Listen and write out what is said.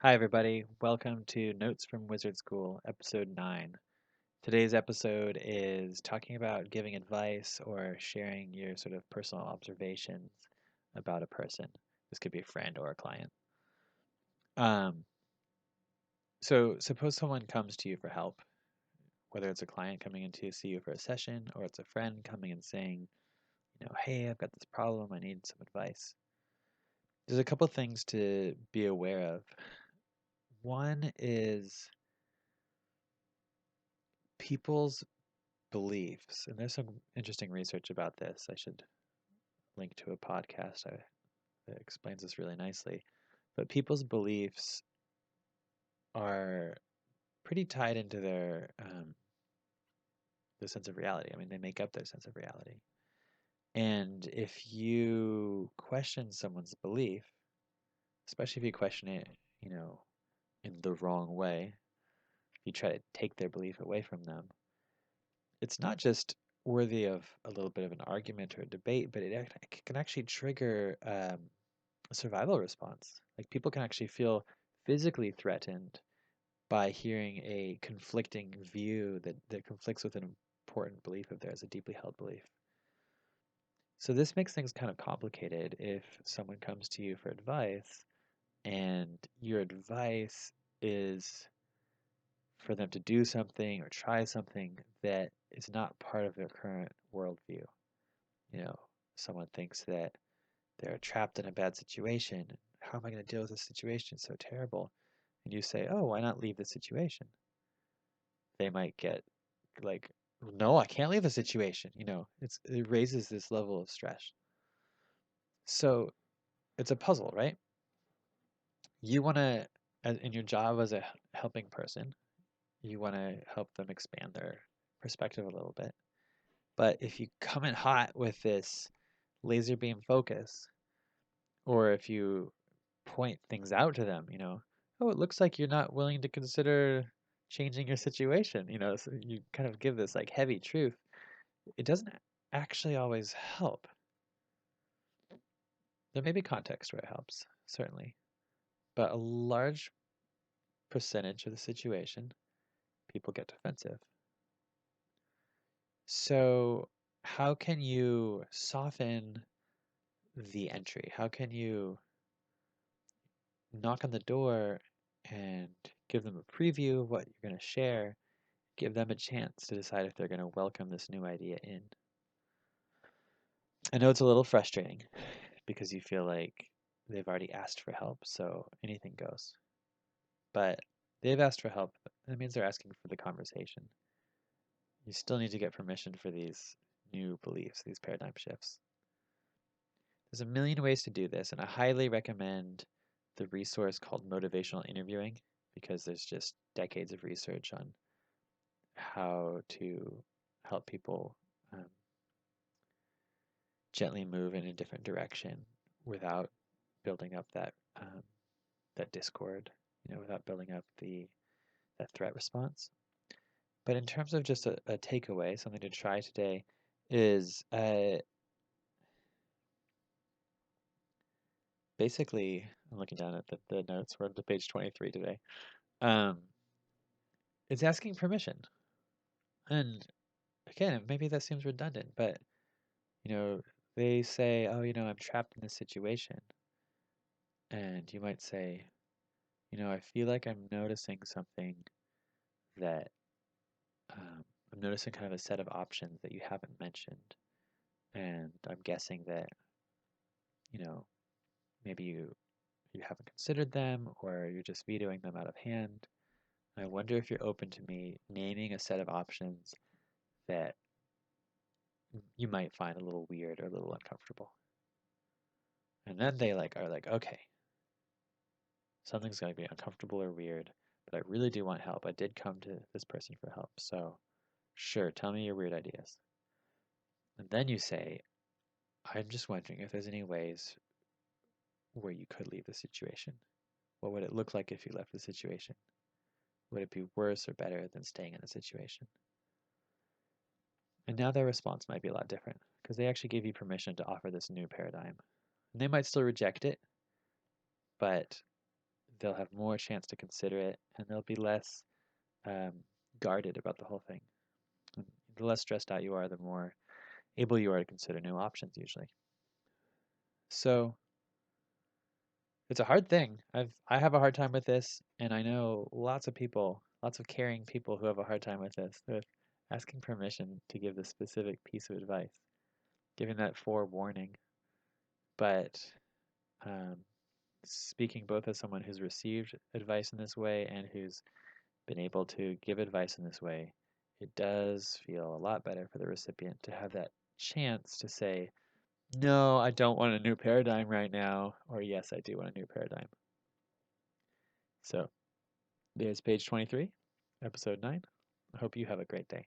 Hi, everybody. Welcome to Notes from Wizard School, Episode 9. Today's episode is talking about giving advice or sharing your sort of personal observations about a person. This could be a friend or a client. Um, so, suppose someone comes to you for help, whether it's a client coming in to see you for a session or it's a friend coming and saying, hey, I've got this problem, I need some advice. There's a couple things to be aware of. One is people's beliefs, and there's some interesting research about this. I should link to a podcast that explains this really nicely. But people's beliefs are pretty tied into their sense of reality. I mean, they make up their sense of reality. And if you question someone's belief, especially if you question it, you know, in the wrong way, if you try to take their belief away from them, it's not just worthy of a little bit of an argument or a debate, but it can actually trigger a survival response. Like people can actually feel physically threatened by hearing a conflicting view that conflicts with an important belief of theirs, a deeply held belief. So this makes things kind of complicated if someone comes to you for advice and your advice is for them to do something or try something that is not part of their current worldview. You know, someone thinks that they're trapped in a bad situation. How am I going to deal with this situation? It's so terrible. And you say, oh, why not leave the situation? They might get like, no, I can't leave the situation. It raises this level of stress. So it's a puzzle, right? You want to, in your job as a helping person, you want to help them expand their perspective a little bit. But if you come in hot with this laser beam focus, or if you point things out to them, oh, it looks like you're not willing to consider changing your situation, so you kind of give this like heavy truth. It doesn't actually always help. There may be context where it helps, certainly, but a large percentage of the situation, people get defensive. So, how can you soften the entry? How can you knock on the door and give them a preview of what you're going to share, give them a chance to decide if they're going to welcome this new idea in? I know it's a little frustrating because you feel like they've already asked for help, so anything goes. But they've asked for help. That means they're asking for the conversation. You still need to get permission for these new beliefs, these paradigm shifts. There's a million ways to do this, and I highly recommend the resource called motivational interviewing because there's just decades of research on how to help people gently move in a different direction without building up that discord, without building up that threat response. But in terms of just a takeaway, something to try today is basically, I'm looking down at the notes. We're up to page 23 today. Um, it's asking permission. And again, maybe that seems redundant, but you know, they say, "Oh, I'm trapped in this situation," and you might say, I feel like I'm noticing something that I'm noticing kind of a set of options that you haven't mentioned, and I'm guessing that you know maybe you haven't considered them or you're just vetoing them out of hand. I wonder if you're open to me naming a set of options that you might find a little weird or a little uncomfortable. And then they are like, okay, something's going to be uncomfortable or weird, but I really do want help. I did come to this person for help. So, sure, tell me your weird ideas. And then you say, I'm just wondering if there's any ways where you could leave the situation. What would it look like if you left the situation? Would it be worse or better than staying in the situation? And now their response might be a lot different because they actually gave you permission to offer this new paradigm. And they might still reject it, but they'll have more chance to consider it, and they'll be less um, guarded about the whole thing. And the less stressed out you are, the more able you are to consider new options usually. So it's a hard thing. I have a hard time with this, and I know lots of people, lots of caring people who have a hard time with this, with asking permission to give the specific piece of advice, giving that forewarning. But um, speaking both as someone who's received advice in this way and who's been able to give advice in this way, it does feel a lot better for the recipient to have that chance to say, no, I don't want a new paradigm right now, or yes, I do want a new paradigm. So there's page 23, episode 9. I hope you have a great day.